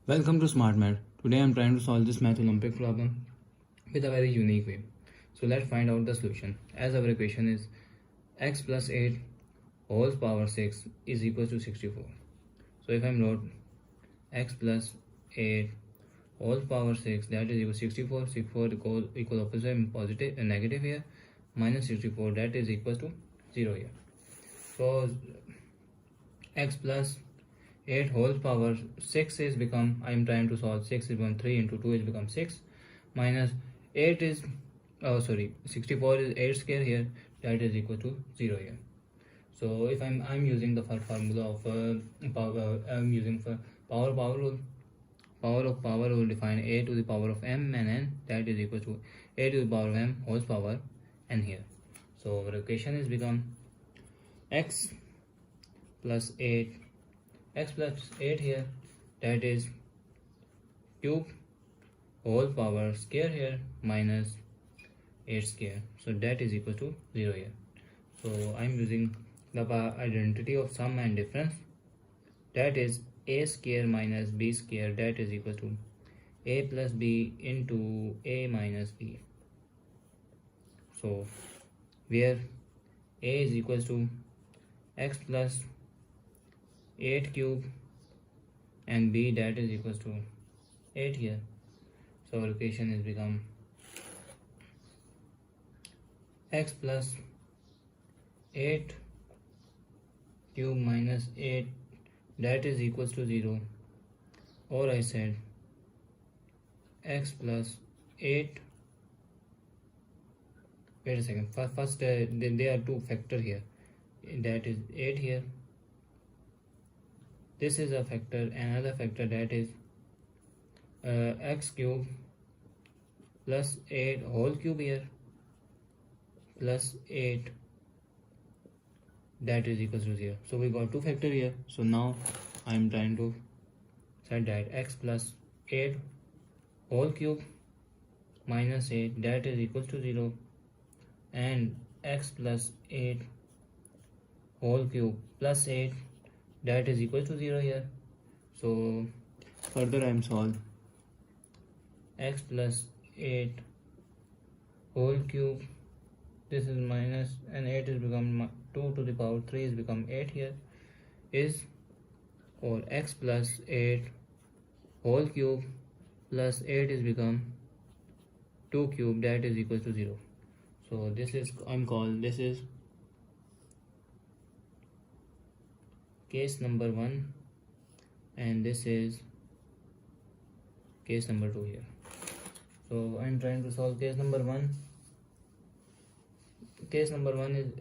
Welcome to Smart Math. Today I am trying to solve this math Olympic problem with a very unique way. So let's find out the solution. As our equation is x plus 8 whole power 6 is equal to 64. So if I wrote x plus 8 whole power 6, that is equal to 64. 64 equal opposite positive and negative here, minus 64, that is equal to 0 here. So x plus 8 whole power 6 is become, I am trying to solve 6 is 1 3 into 2 is become 6 minus 8 is 64 is 8 square here, that is equal to 0 here. So if I'm using the formula of power, I'm using for power rule. Power of power will define a to the power of m and n, that is equal to a to the power of m whole power n here. So our equation is become x plus 8 here, that is cube whole power square here minus 8 square, so that is equal to 0 here. So I'm using the identity of sum and difference, that is a square minus b square, that is equal to a plus b into a minus b. So where a is equal to x plus 8 cube and b, that is equals to 8 here. So our equation is become x plus 8 cube minus 8, that is equals to 0, or I said x plus 8, wait a second, first there are two factor here, that is 8 here, this is a factor, another factor, that is x cube plus 8 whole cube here plus 8, that is equals to 0. So we got two factor here. So now I am trying to set that x plus 8 whole cube minus 8, that is equals to 0, and x plus 8 whole cube plus 8, that is equal to 0 here. So further I am solve x plus 8 whole cube, this is minus, and 8 is become 2 to the power 3 is become 8 here, is, or x plus 8 whole cube plus 8 is become 2 cube, that is equal to 0. So this is, this is case number 1 and this is case number 2 here. So I'm trying to solve case number 1. Case number 1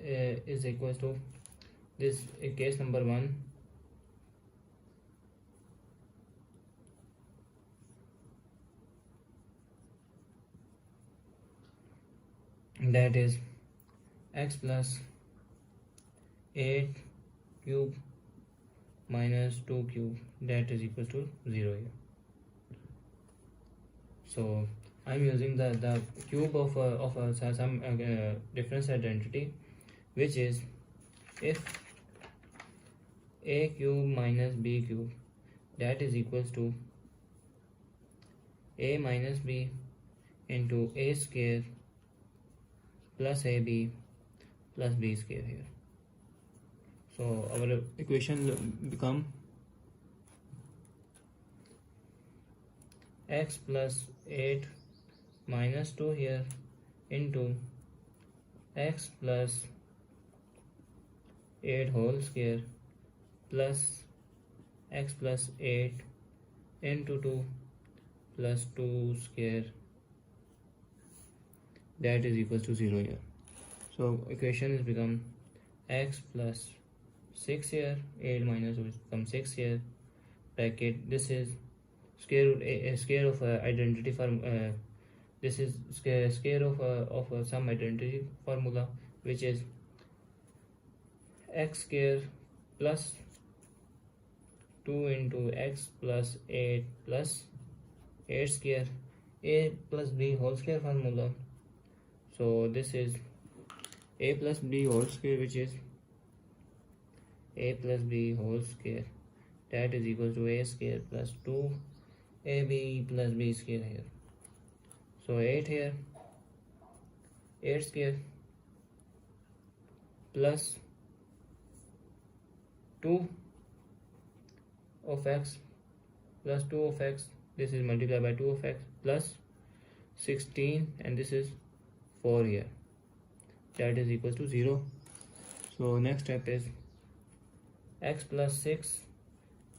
is equals to this, case number 1 that is x plus 8 cube minus 2 cube, that is equal to 0 here. So I'm using the cube of some difference identity, which is if a cube minus b cube, that is equals to a minus b into a square plus ab plus b square here. So our equation become x plus 8 minus 2 here into x plus 8 whole square plus x plus 8 into 2 plus 2 square, that is equals to 0 here. So equation is become x plus 6 here, 8 minus 2 become 6 here, bracket, this is square root square of identity form, this is square of some identity formula, which is x square plus 2 into x plus 8 plus 8 square, a plus b whole square formula. So this is a plus b whole square, which is a plus b whole square, that is equal to a square plus 2 AB plus B square here. So 8 here, 8 square plus 2 of x plus 2 of x, this is multiplied by 2 of x plus 16, and this is 4 here, that is equals to 0. So next step is x plus 6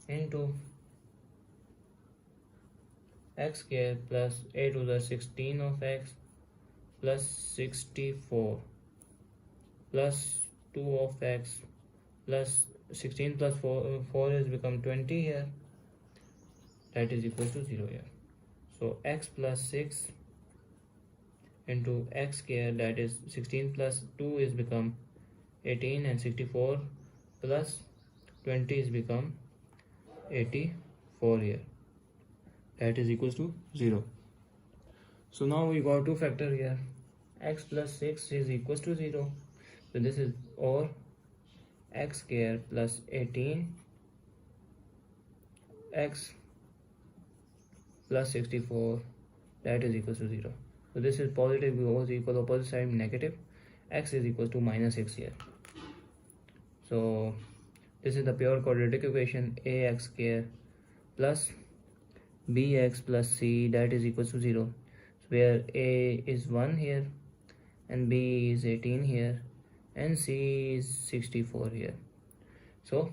into x square plus a to the 16 of x plus 64 plus 2 of x plus 16 plus 4 is become 20 here, that is equals to 0 here. So x plus 6 into x square, that is 16 plus 2 is become 18, and 64 plus 20 is become 84 here, that is equals to 0. So now we got two factor here, x plus 6 is equals to 0. So this is, or x square plus 18 x plus 64, that is equals to 0. So this is positive goes equal, opposite side negative, x is equals to minus 6 here. So this is the pure quadratic equation, ax square plus bx plus c, that is equals to 0. So where a is 1 here, and b is 18 here, and c is 64 here. So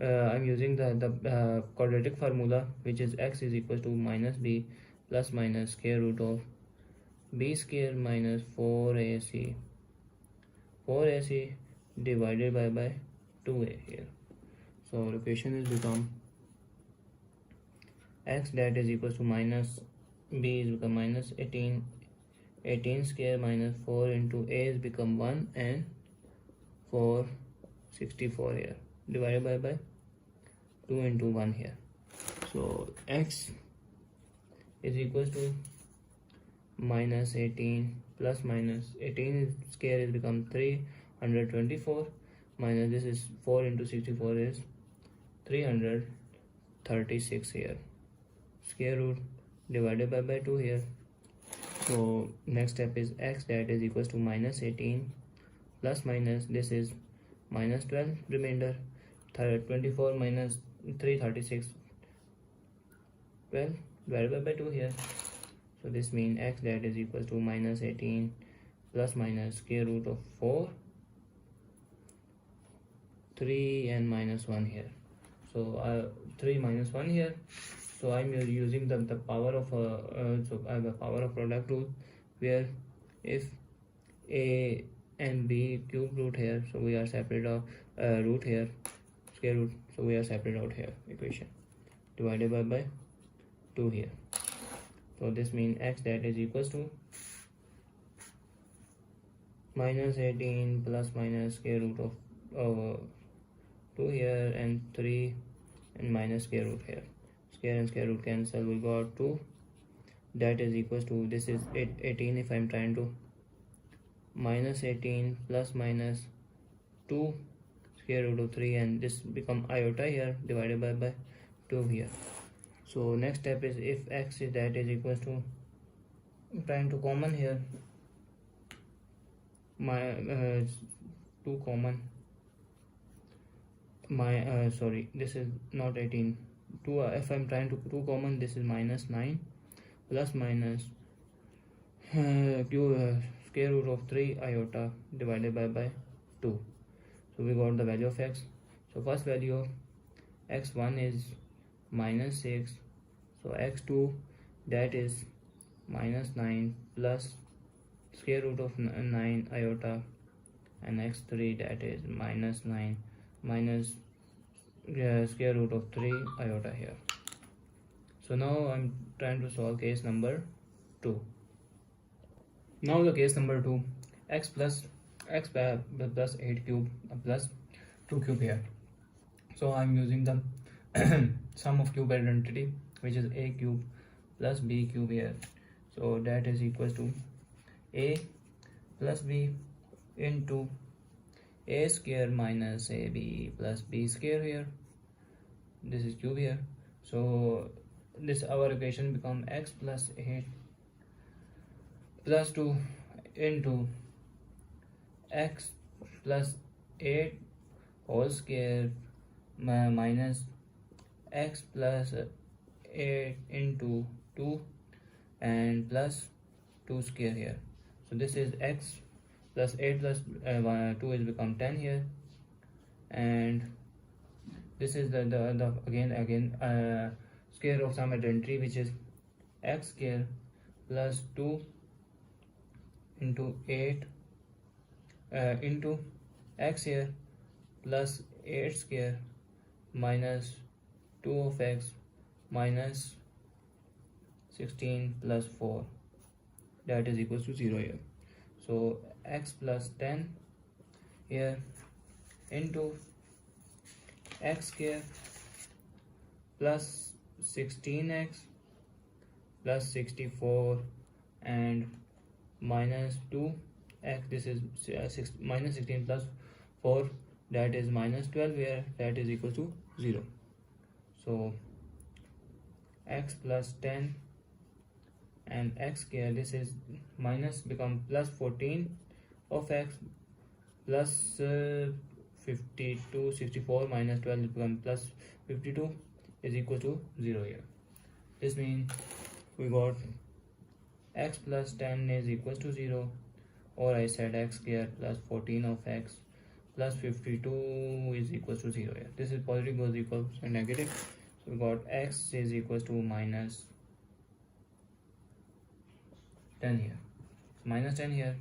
I'm using the quadratic formula, which is x is equals to minus b plus minus square root of b square minus 4ac divided by 2a here. So the equation is become x, that is equals to minus b is become minus 18 square minus 4 into a is become 1 and 464 here, divided by 2 into 1 here. So x is equals to minus 18 plus minus 18 square is become 324 minus this is 4 into 64 is 336 here, square root divided by 2 here. So next step is x, that is equals to minus 18 plus minus this is minus 12 remainder, 24 minus 336, 12 divided by 2 here. So this means x, that is equals to minus 18 plus minus square root of 4, 3 and minus 1 here. So 3 minus 1 here. So I'm using the power of so I have a power of product rule, where if a and b cube root here, so we are separate of root here, square root, so we are separate out here equation, divided by 2 here. So this means x, that is equals to minus 18 plus minus square root of 2 here and 3 and minus square root here. Square and square root cancel, we got 2, that is equals to, this is 18 if I'm trying to, minus 18 plus minus 2 square root of 3, and this become iota here, divided by 2 here. So next step is, if x is, that is equals to, I'm trying to common here, my 2 common, my sorry, this is not 18, 2 if I'm trying to 2 common, this is minus 9 plus minus square root of 3 iota divided by 2. So we got the value of x. So first value of x1 is minus 6, so x2, that is minus 9 plus square root of 9 iota, and x3, that is minus 9 minus square root of 3 iota here. So now I'm trying to solve case number 2. Now the case number 2, x plus 8 cube plus 2 cube here. So I'm using the sum of cube identity, which is a cube plus b cube here. So that is equals to a plus b into a square minus ab plus b square here. This is cube here. So this our equation become x plus 8 plus 2 into x plus 8 whole square minus x plus 8 into 2 and plus 2 square here. So this is x plus 8 plus 2 is become 10 here, and this is the again square of some identity, which is x square plus 2 into 8 into x here plus 8 square minus 2 of x minus 16 plus 4, that is equals to 0 here. So x plus 10 here into x square plus 16x plus 64 and minus 2x, this is minus 16 plus 4, that is minus 12 here, that is equal to 0. So x plus 10 and x square, this is minus become plus 14 of x plus 52, 64 minus 12 become plus 52 is equal to 0 here. This means we got x plus 10 is equals to 0, or I said x square plus 14 of x plus 52 is equals to 0 here. This is positive goes equals and negative, so we got x is equals to minus 10 here, minus 10 here.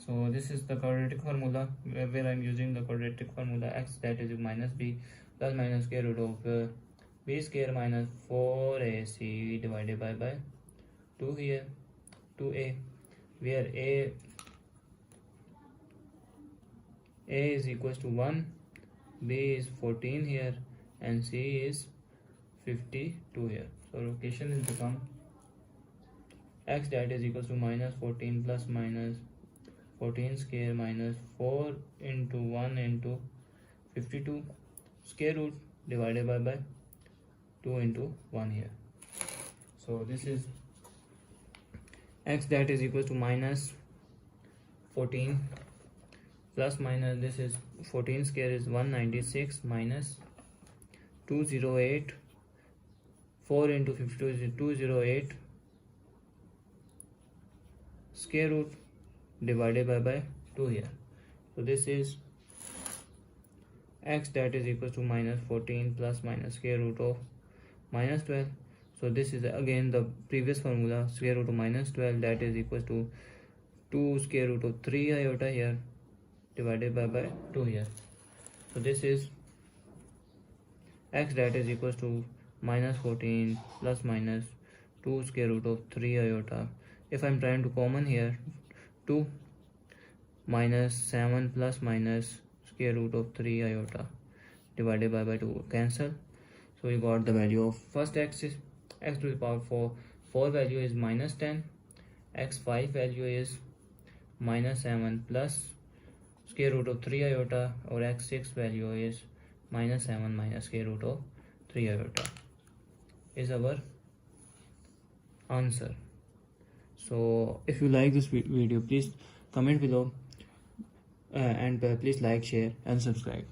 So this is the quadratic formula where I am using the quadratic formula x, that is minus b plus minus square root of b square minus 4ac divided by 2 here, 2a, where a is equals to 1, b is 14 here, and c is 52 here. So location is become x, that is equals to minus 14 plus minus 14 square minus 4 into 1 into 52 square root divided by 2 into 1 here. So this is x, that is equals to minus 14 plus minus, this is 14 square is 196 minus 208, 4 into 52 is 208 square root divided by 2 here. So this is x, that is equals to minus 14 plus minus square root of minus 12. So this is again the previous formula, square root of minus 12, that is equals to 2 square root of 3 iota here divided by 2 here. So this is x, that is equals to minus 14 plus minus 2 square root of 3 iota. If I am trying to common here, 2 minus 7 plus minus square root of 3 iota divided by 2 cancel. So we got the value of first x is x to the power 4 value is minus 10, x5 value is minus 7 plus square root of 3 iota, or x6 value is minus 7 minus square root of 3 iota is our answer. So if you like this video, please comment below and please like, share and subscribe.